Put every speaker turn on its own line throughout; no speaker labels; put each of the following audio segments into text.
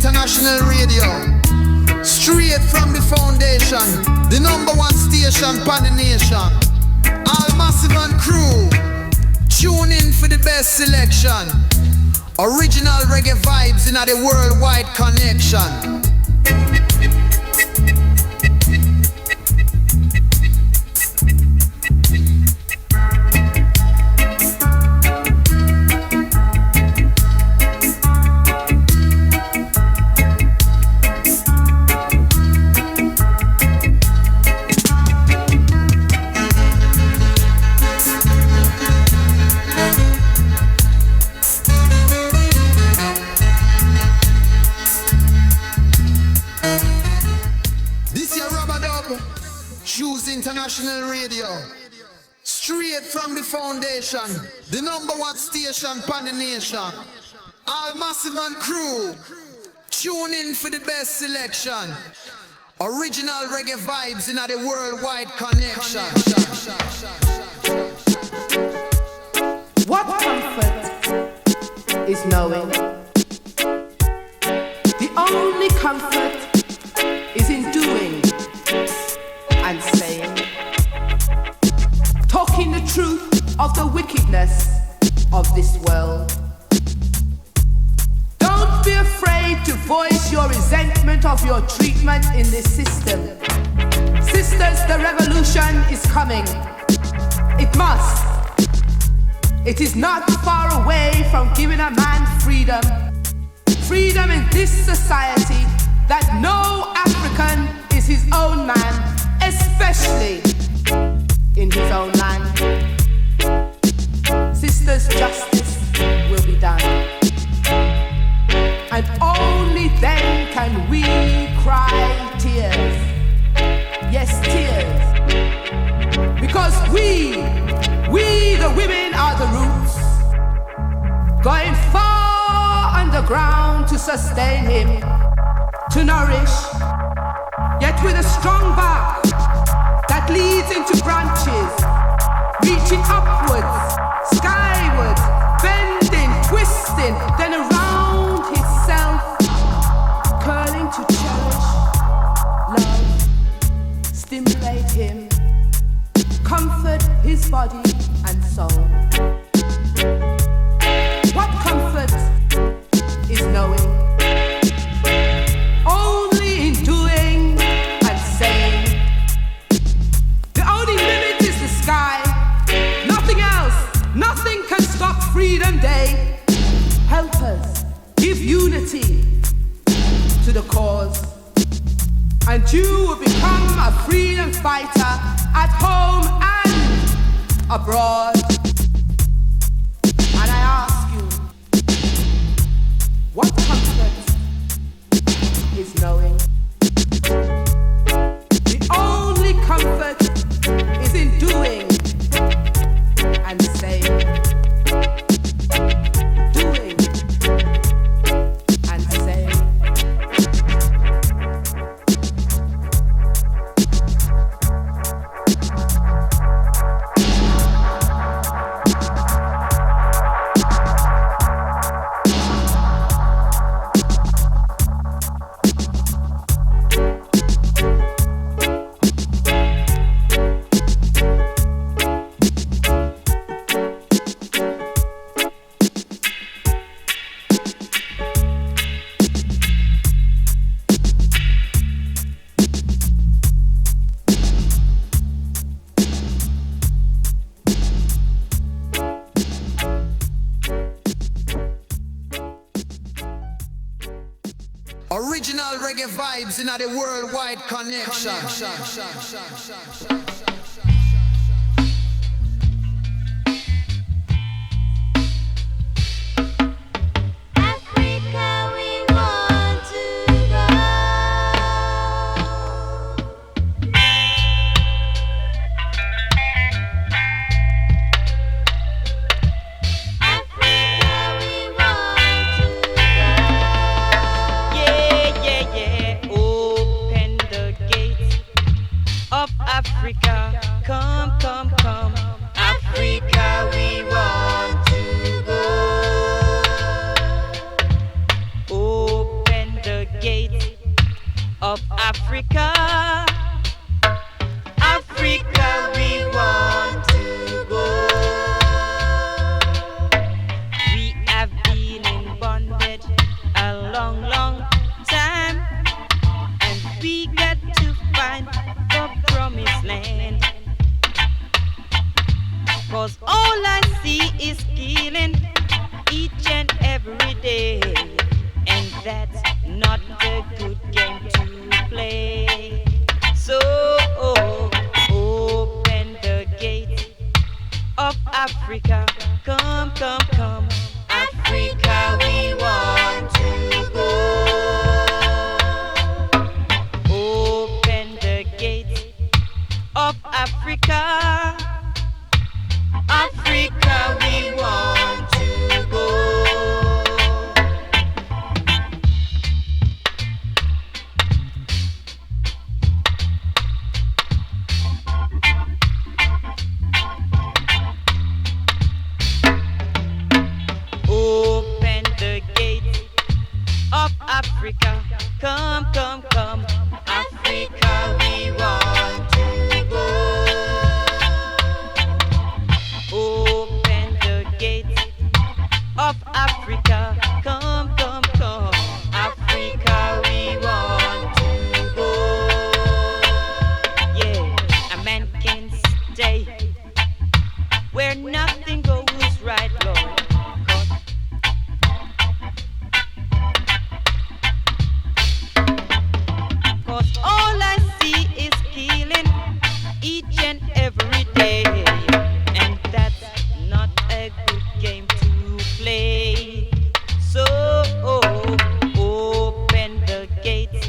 International Radio, straight from the foundation, the #1 station pan the nation. All massive and crew, tune in for the best selection. Original reggae vibes in a the worldwide connection. International Radio, straight from the foundation, the #1 station pan the nation. All massive and crew, tune in for the best selection. Original reggae vibes in a the worldwide connection.
What comfort is knowing? The only comfort is in doing and saying, talking the truth of the wickedness of this world. Don't be afraid to voice your resentment of your treatment in this system. Sisters, the revolution is coming. It must. It is not far away from giving a man freedom. Freedom in this society that no African is his own man, especially in his own land. Sisters, justice will be done. And only then can we cry tears. Yes, tears. Because we the women are the roots, going far underground to sustain him, to nourish, yet with a strong bark that leads into branches, reaching upwards, skyward, bending, twisting, then around himself, curling to cherish, love, stimulate him, comfort his body and soul. What comfort is knowing? Only in doing and saying. The only limit is the sky. Nothing else. Nothing can stop Freedom Day. Help us give unity to the cause, and you will become a freedom fighter at home and abroad. And I ask you, what comfort is knowing? The only comfort is in doing and saying. Doing and saying.
Original reggae vibes in a the worldwide connection.
Africa, Africa, Africa, we want to go. We have been in bondage a long, long time, and we got to find the promised land. 'Cause all I see is killing each and every day, and that's not a good game to play. So open the gate of Africa, come, come, come, Africa, we want to go. Open the gate of Africa, Africa, we want to go. Open the gate of Africa, come, come, come, Africa, we want to go. Open the gate of Africa, come, come, come, Africa, we want to go. Yeah, a man can stay where nothing goes right, Lord. 'Cause all I see is killing each and every day, and that's not a good game to play. So open the gates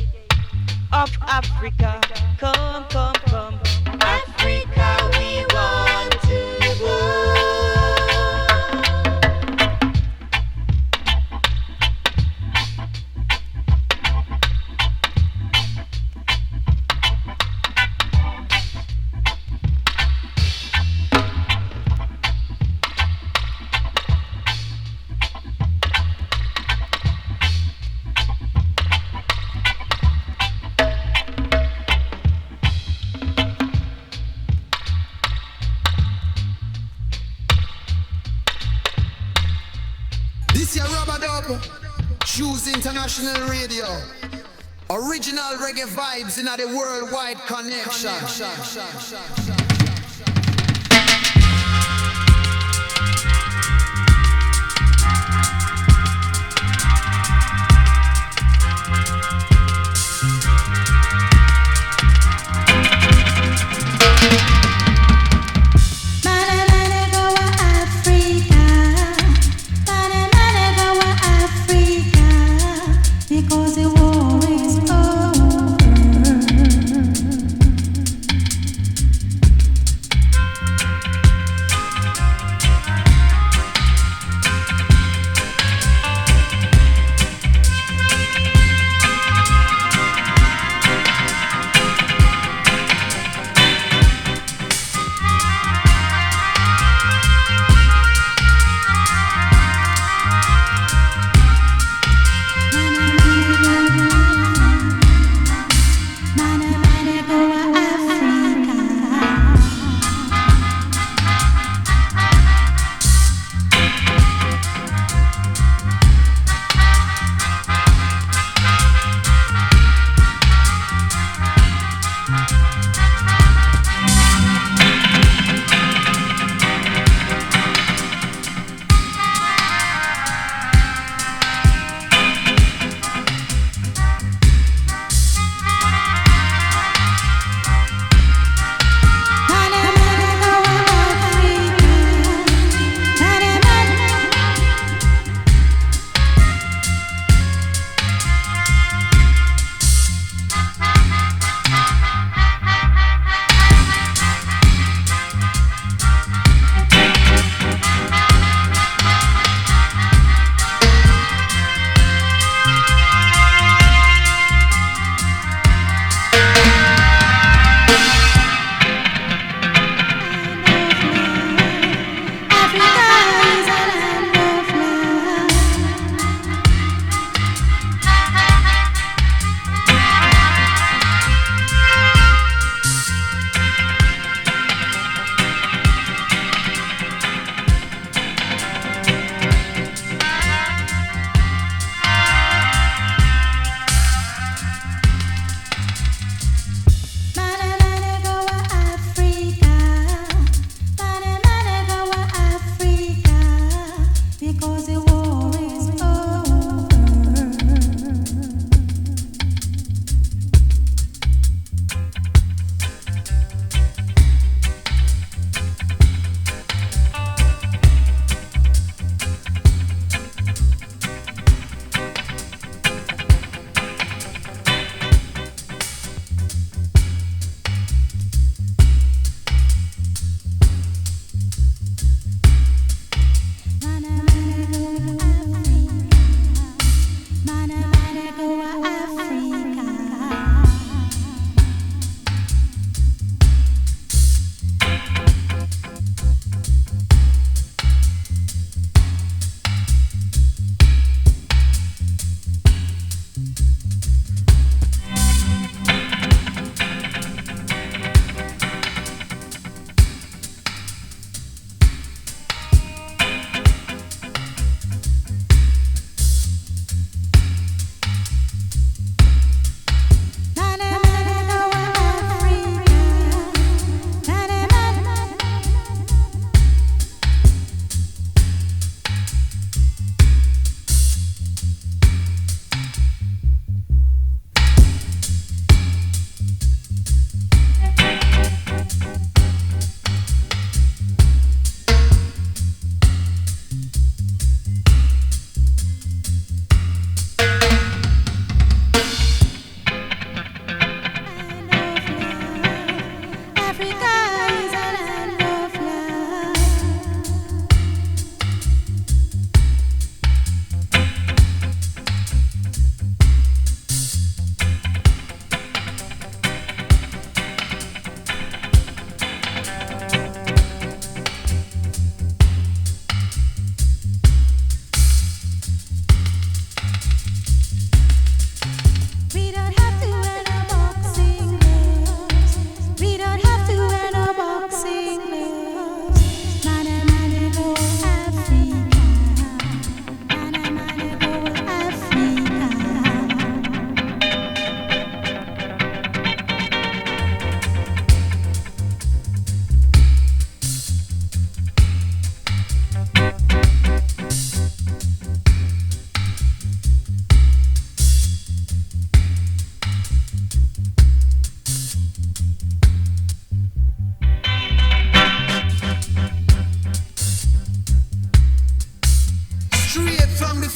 of Africa, come, come, come, Africa, we want to go.
This year Rubber Dub, Choose International Radio. Original reggae vibes in the worldwide connection.
Because the war is over.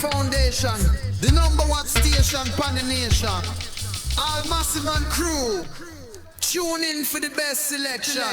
foundation, the number one station pan the nation. All massive and crew, tune in for the best selection.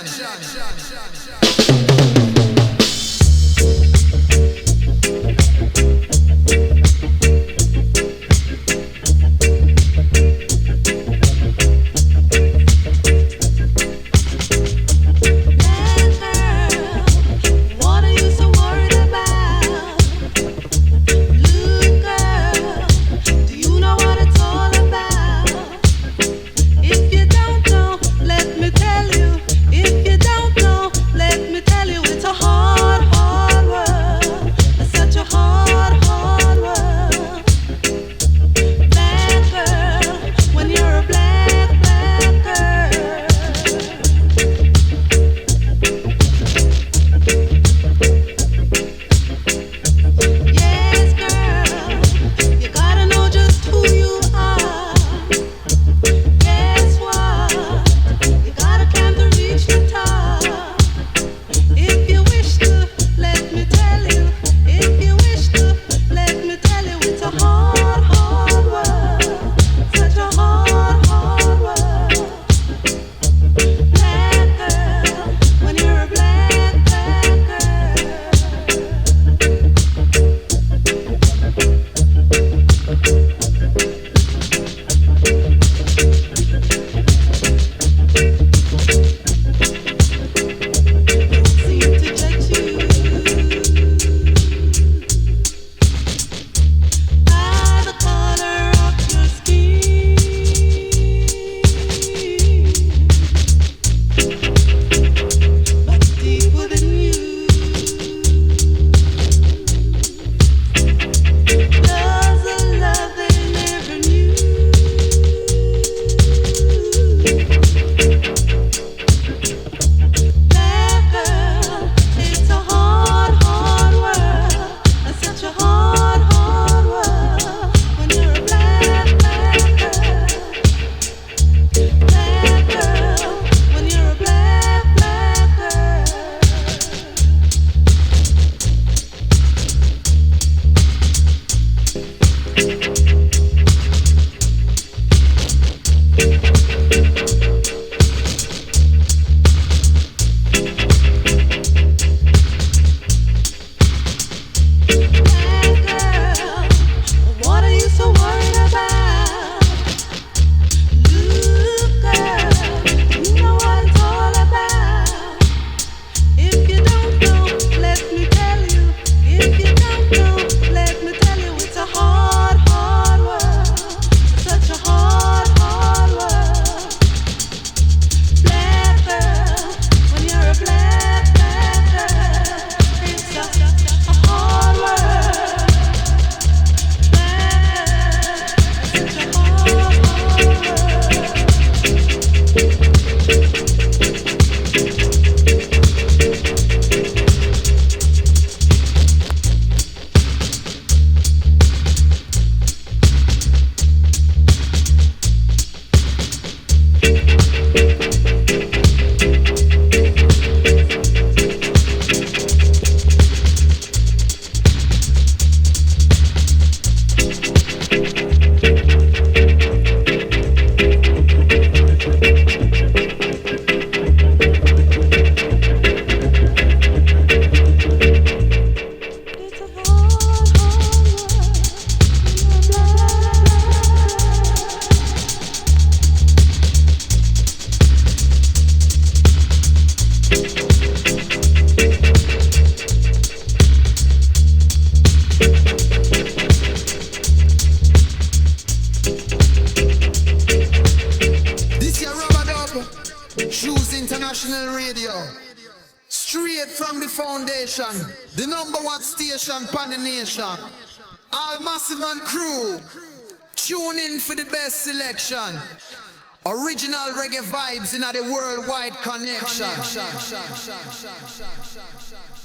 International Radio, straight from the foundation, the number one station pan the nation. All massive and crew, tune in for the best selection. Original reggae vibes in the worldwide connection.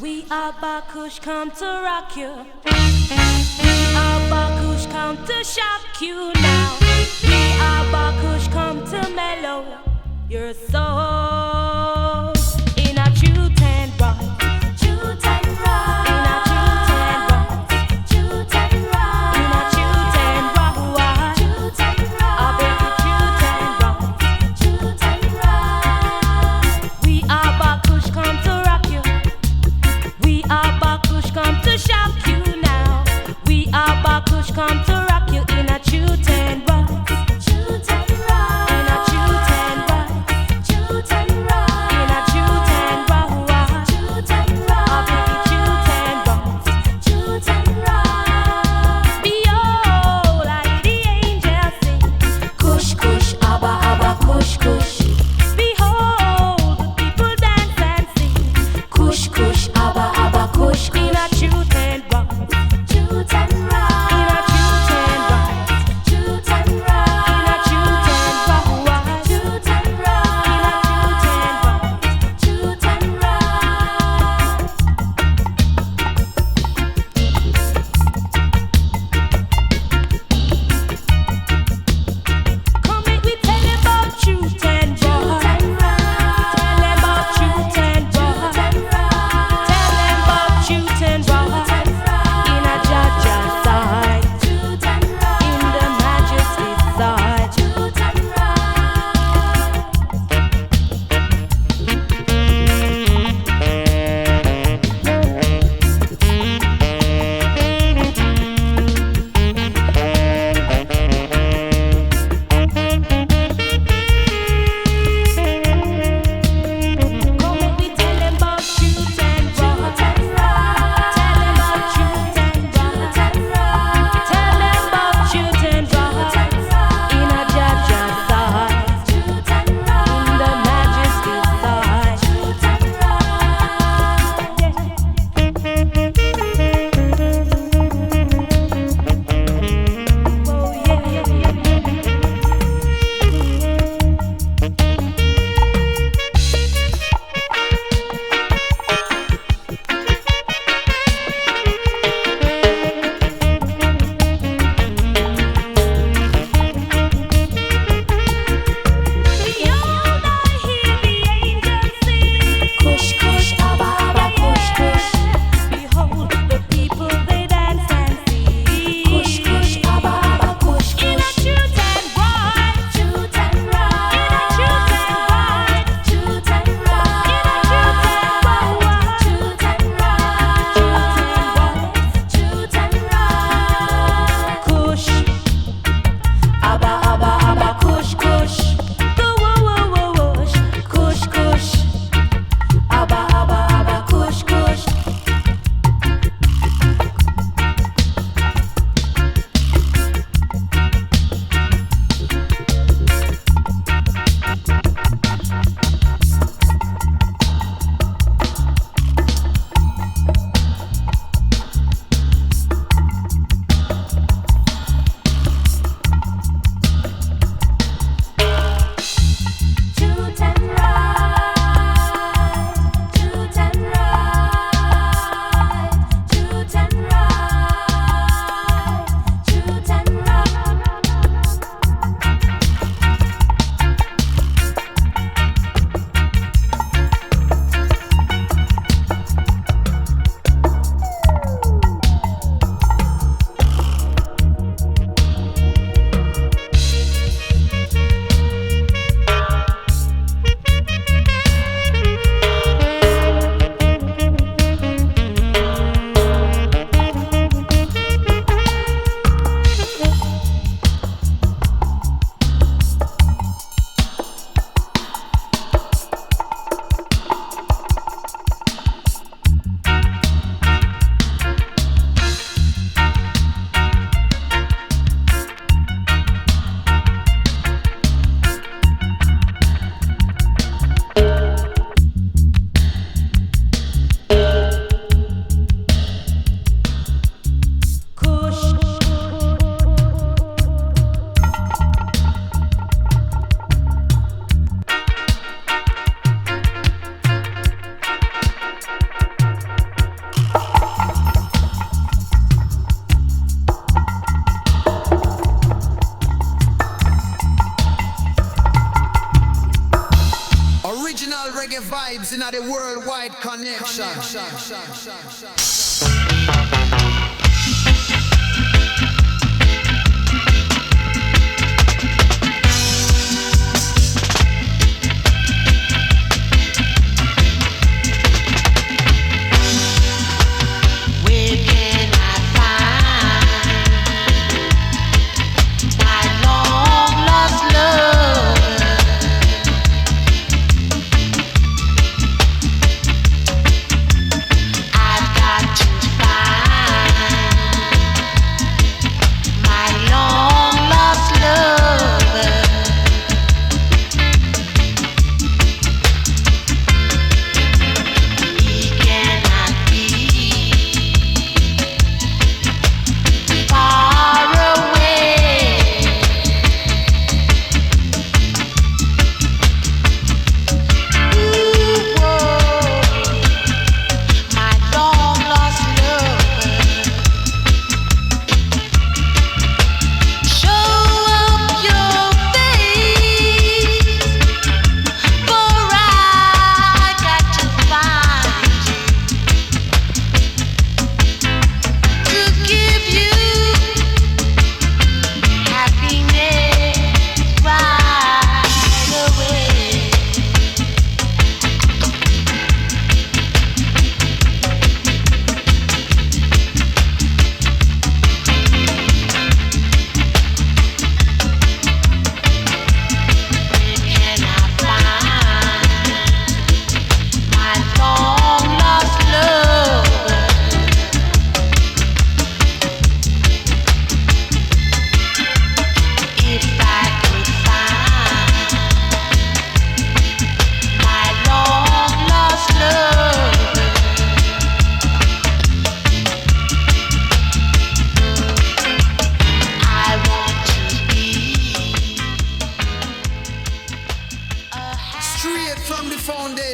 We are Bakush, come to rock you. We are Bakush, come to shock you now. We are Bakush, come to mellow your soul in a truth and right. Truth and right. In a truth and right. Truth and right. come to rock you in a true ten rock. In a true ten rock. In a true ten rock. Up in the true ten rock. Behold, I the angels sing. Kush, kush, abba, abba, kush, kush. Behold, the people dance and sing. Kush, kush, abba, abba, kush, kush. In a true ten rock. In a true ten rock. In a true ten rock. In a true ten rock. Come make we tell you about true ten rock. Tell them about true ten rock. Tell them about true ten rock. In a Jaja side. In the Majesty side. Come make we tell them about true ten rock. Tell them about true ten rock. Tell them about true ten rock. In a Jaja side. In the Majesty side. Oh yeah. Behold, I hear the angels sing. Kush, kush, abba, abba, kush, kush. Behold, the people they dance and sing. Kush, kush, abba, abba, kush, kush. In a true ten rock. In a true ten rock. In a true ten rock. In a true ten rock. Kush, abba, abba, abba, kush, kush. Go woosh, kush, kush. Abba, abba, abba, kush, kush. True ten right, true ten right, true ten right, true ten right.
Original reggae vibes in the worldwide connection.
Where can I find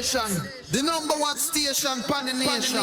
station, the number one station pan the nation.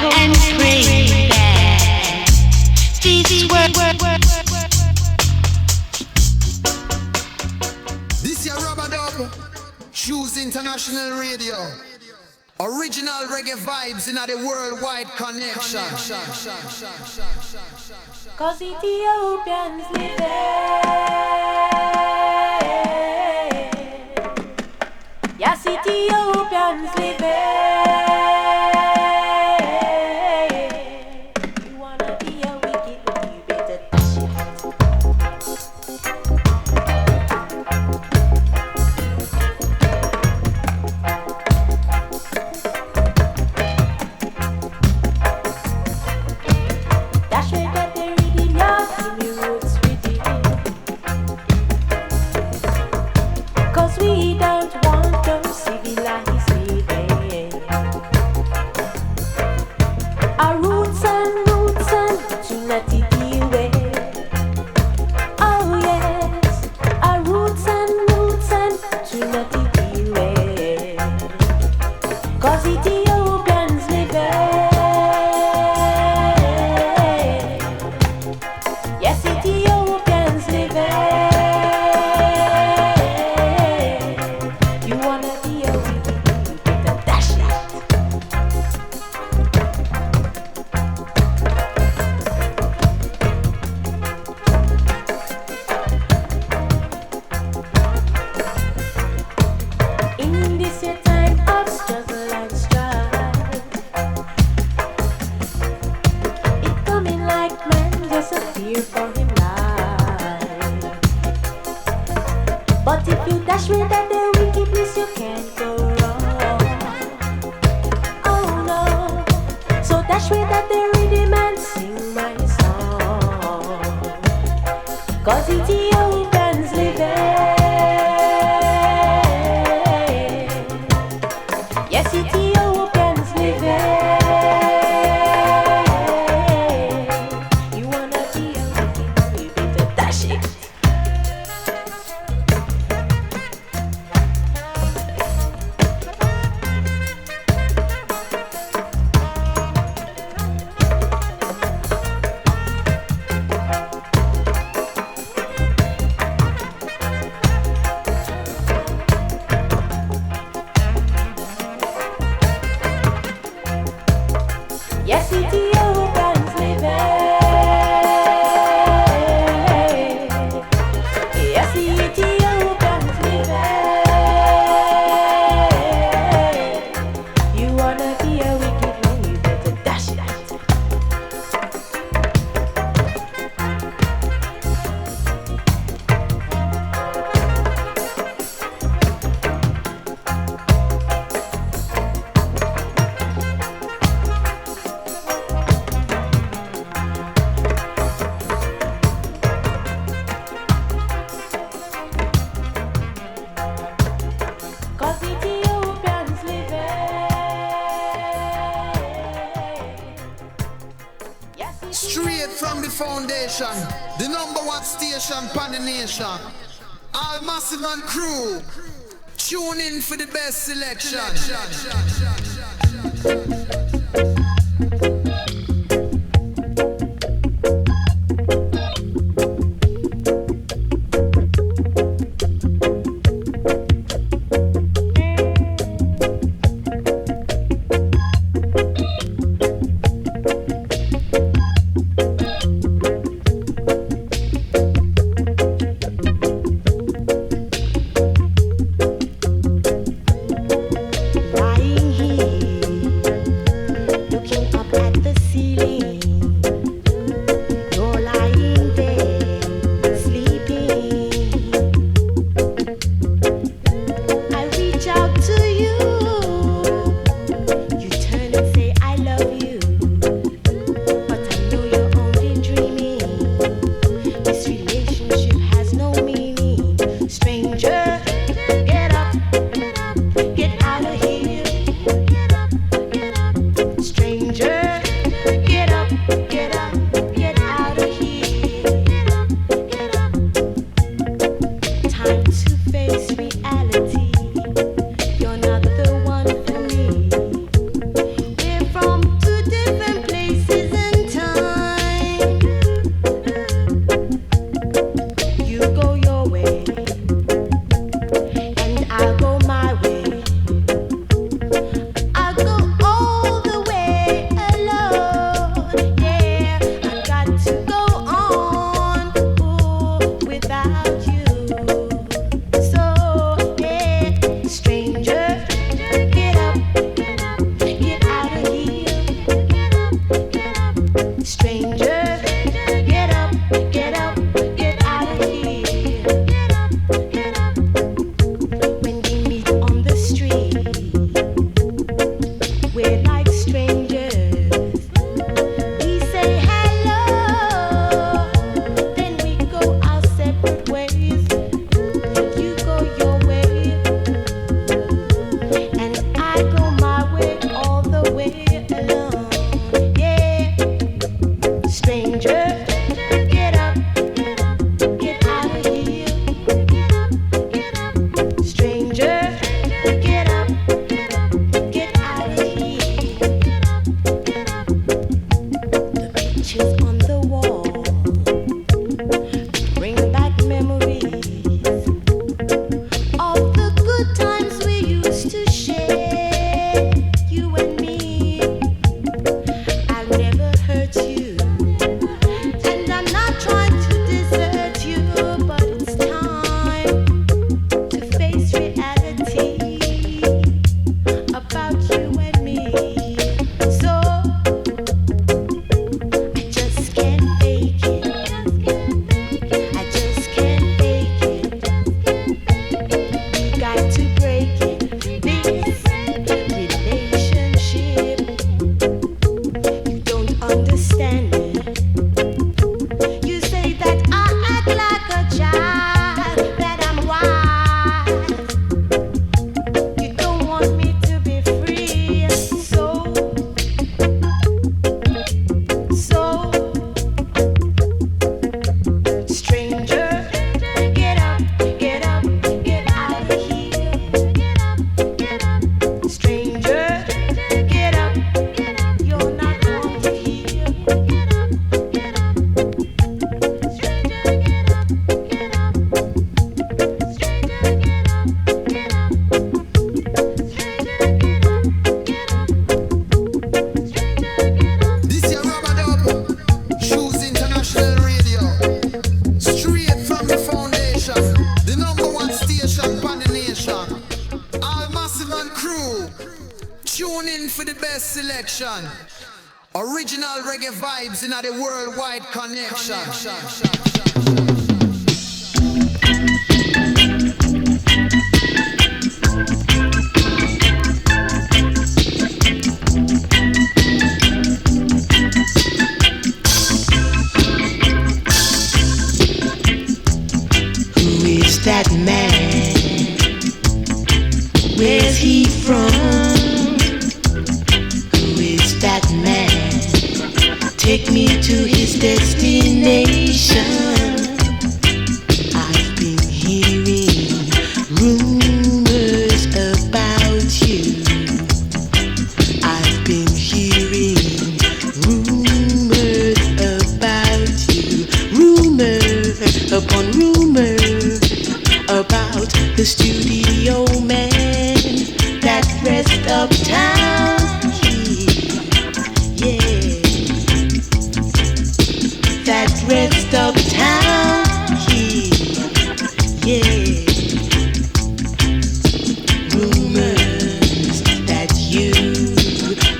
and pray that this world.
This your rubber dub. Choose International Radio. Original reggae vibes in the worldwide connection.
Cause Ethiopians live yes, Ethiopians live you wanna be a wicked, you better dash it. Dash it at the rhythm, yeah, give me roots rhythm. Cause we don't want no civilized living. Our roots and to not deal with. Oh yes, our roots and to not deal with. Cause Ethiopians live yes, Ethiopians live you wanna be a wicked, you better dash it. In this your time of struggle and strife, it coming like man just a fear for him life. But if you dash with that the wickedness, you can't go wrong. Oh no, so dash with that the rhythm and sing my song. Cause Ethiopians live yes, Ethiopians live you wanna be a wicked, you better dash it. Yes, Ethiopians live yes, Ethiopians live you wanna be a wicked man, you better dash it. Cause Ethiopians live yes,
Straight from the foundation, the number one station pan the nation. All massive and crew, tune in for the best selection.
Lying here, looking up at the ceiling. You're lying there, sleeping. I reach out to you. You turn and say I love you, but I know you're only dreaming. This relationship has no meaning, stranger. Get up, get out of here. Stranger, get up,
selection. Original reggae vibes in the worldwide connection.
Who is that man? Where's he from? Who is that man? Take me to his destination. I've been hearing rumors about you. I've been hearing rumors about you. Rumor upon rumor about the studio man that rests uptown here. Yeah. That rests uptown here, yeah. Rumors that you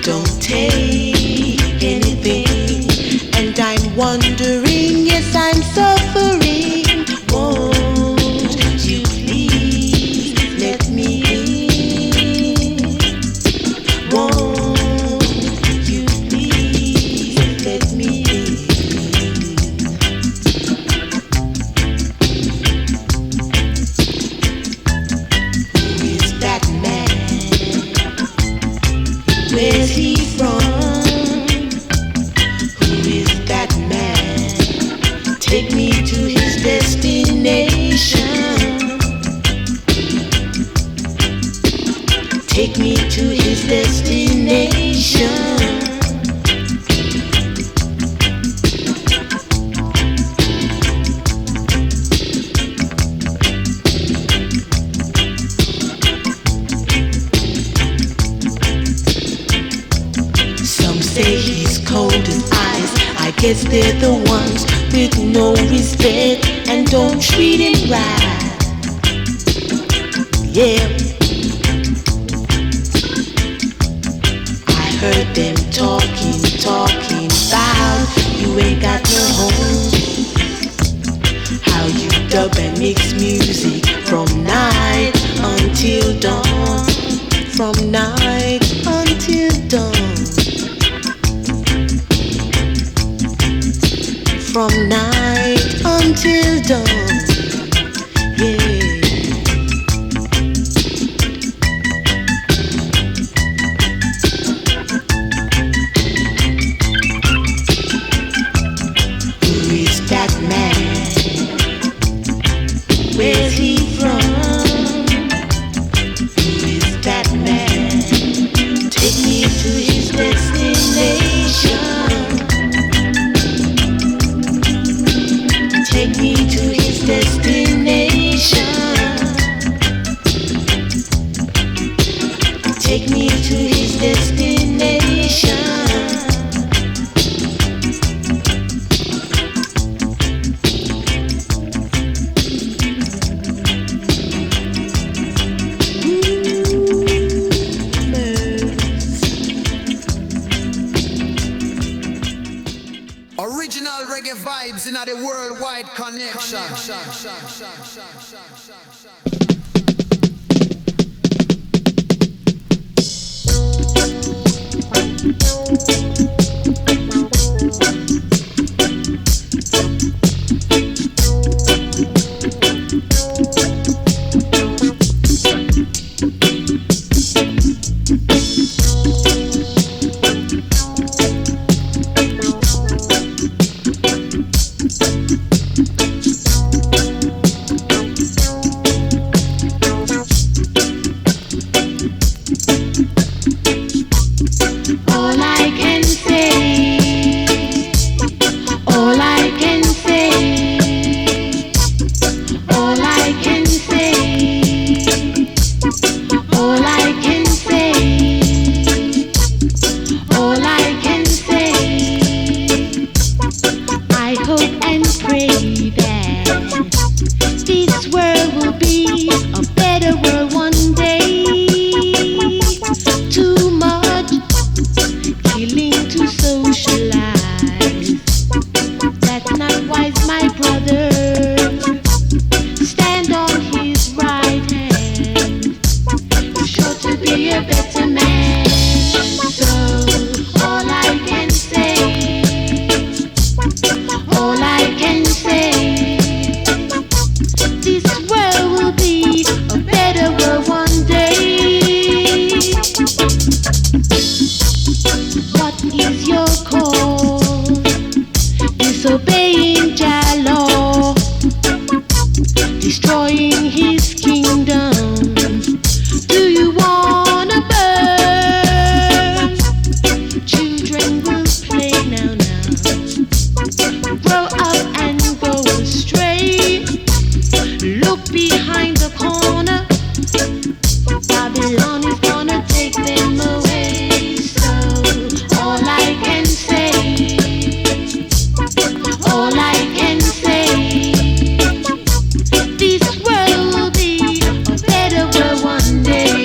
don't take anything, and I'm wondering, yes, I'm suffering. Won't you please let me in? Won't you please let me in? Where's he from? Who is that man? Take me to his destination. Take me to his destination. Say he's cold as ice. I guess they're the ones with no respect and don't treat him right. Yeah, I heard them talking about you ain't got no home. How you dub and mix music from night until dawn. From night until dawn. From night until dawn, yeah. Who is that man? Where's he from? Who is that man? Take me to his destination. Take me to his destination. Take me to his destination.
Original reggae vibes in the worldwide connection.
All I can is your cause? Disobeying Jah law, destroying His kingdom. Do you wanna burn? Children will play now. Grow up and go astray. Look behind the corner. Babylon is gonna take them away. So all I can say, this world will be a better world one day.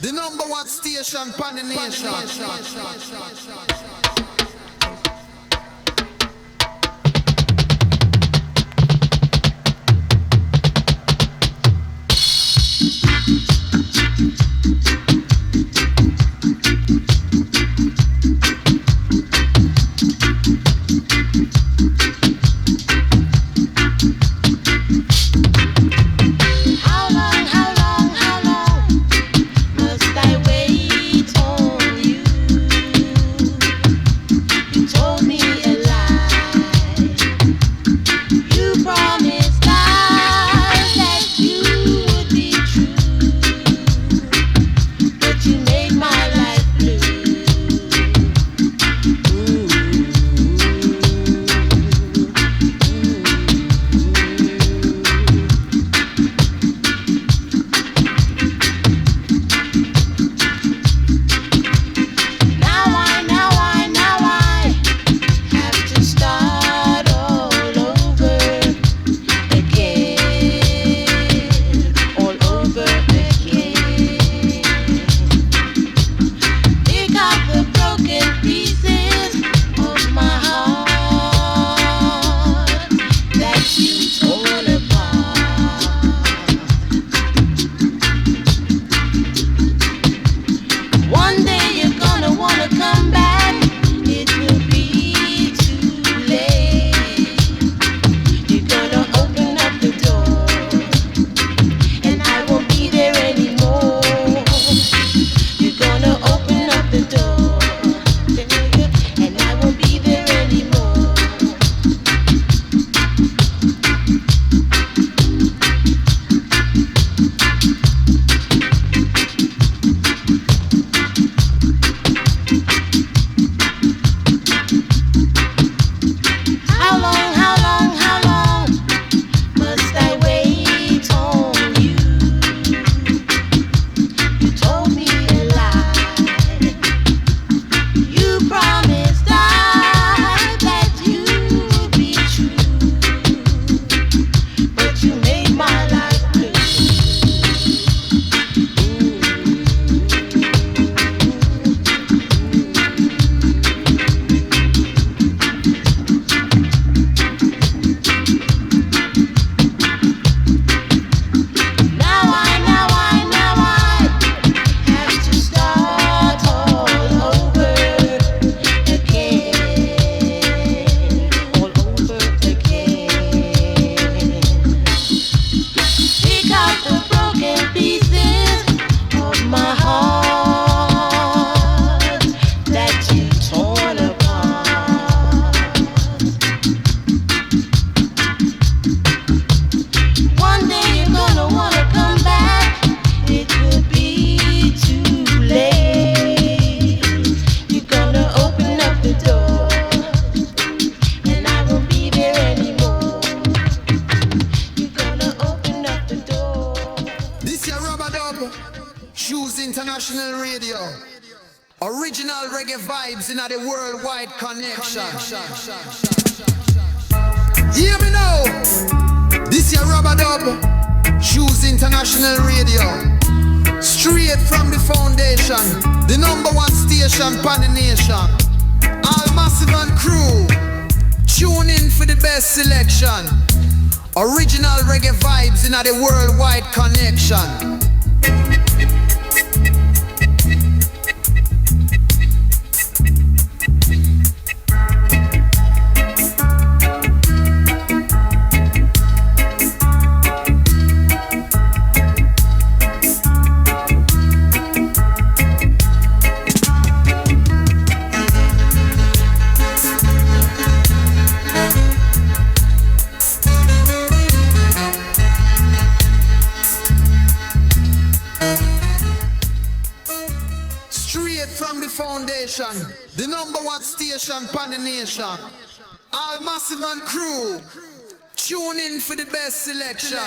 The number one station pan the nation.
How long must I wait on you?
Rubber Dub, choose international radio. Original reggae vibes in the worldwide connection. Hear me now. This year Rubber Dub, choose international radio. Straight from the foundation, the #1 station pan the nation. All massive and crew, tune in for the best selection. Original reggae vibes in the worldwide connection. From the foundation, the #1 station pan the nation. All massive and crew, tune in for the best selection.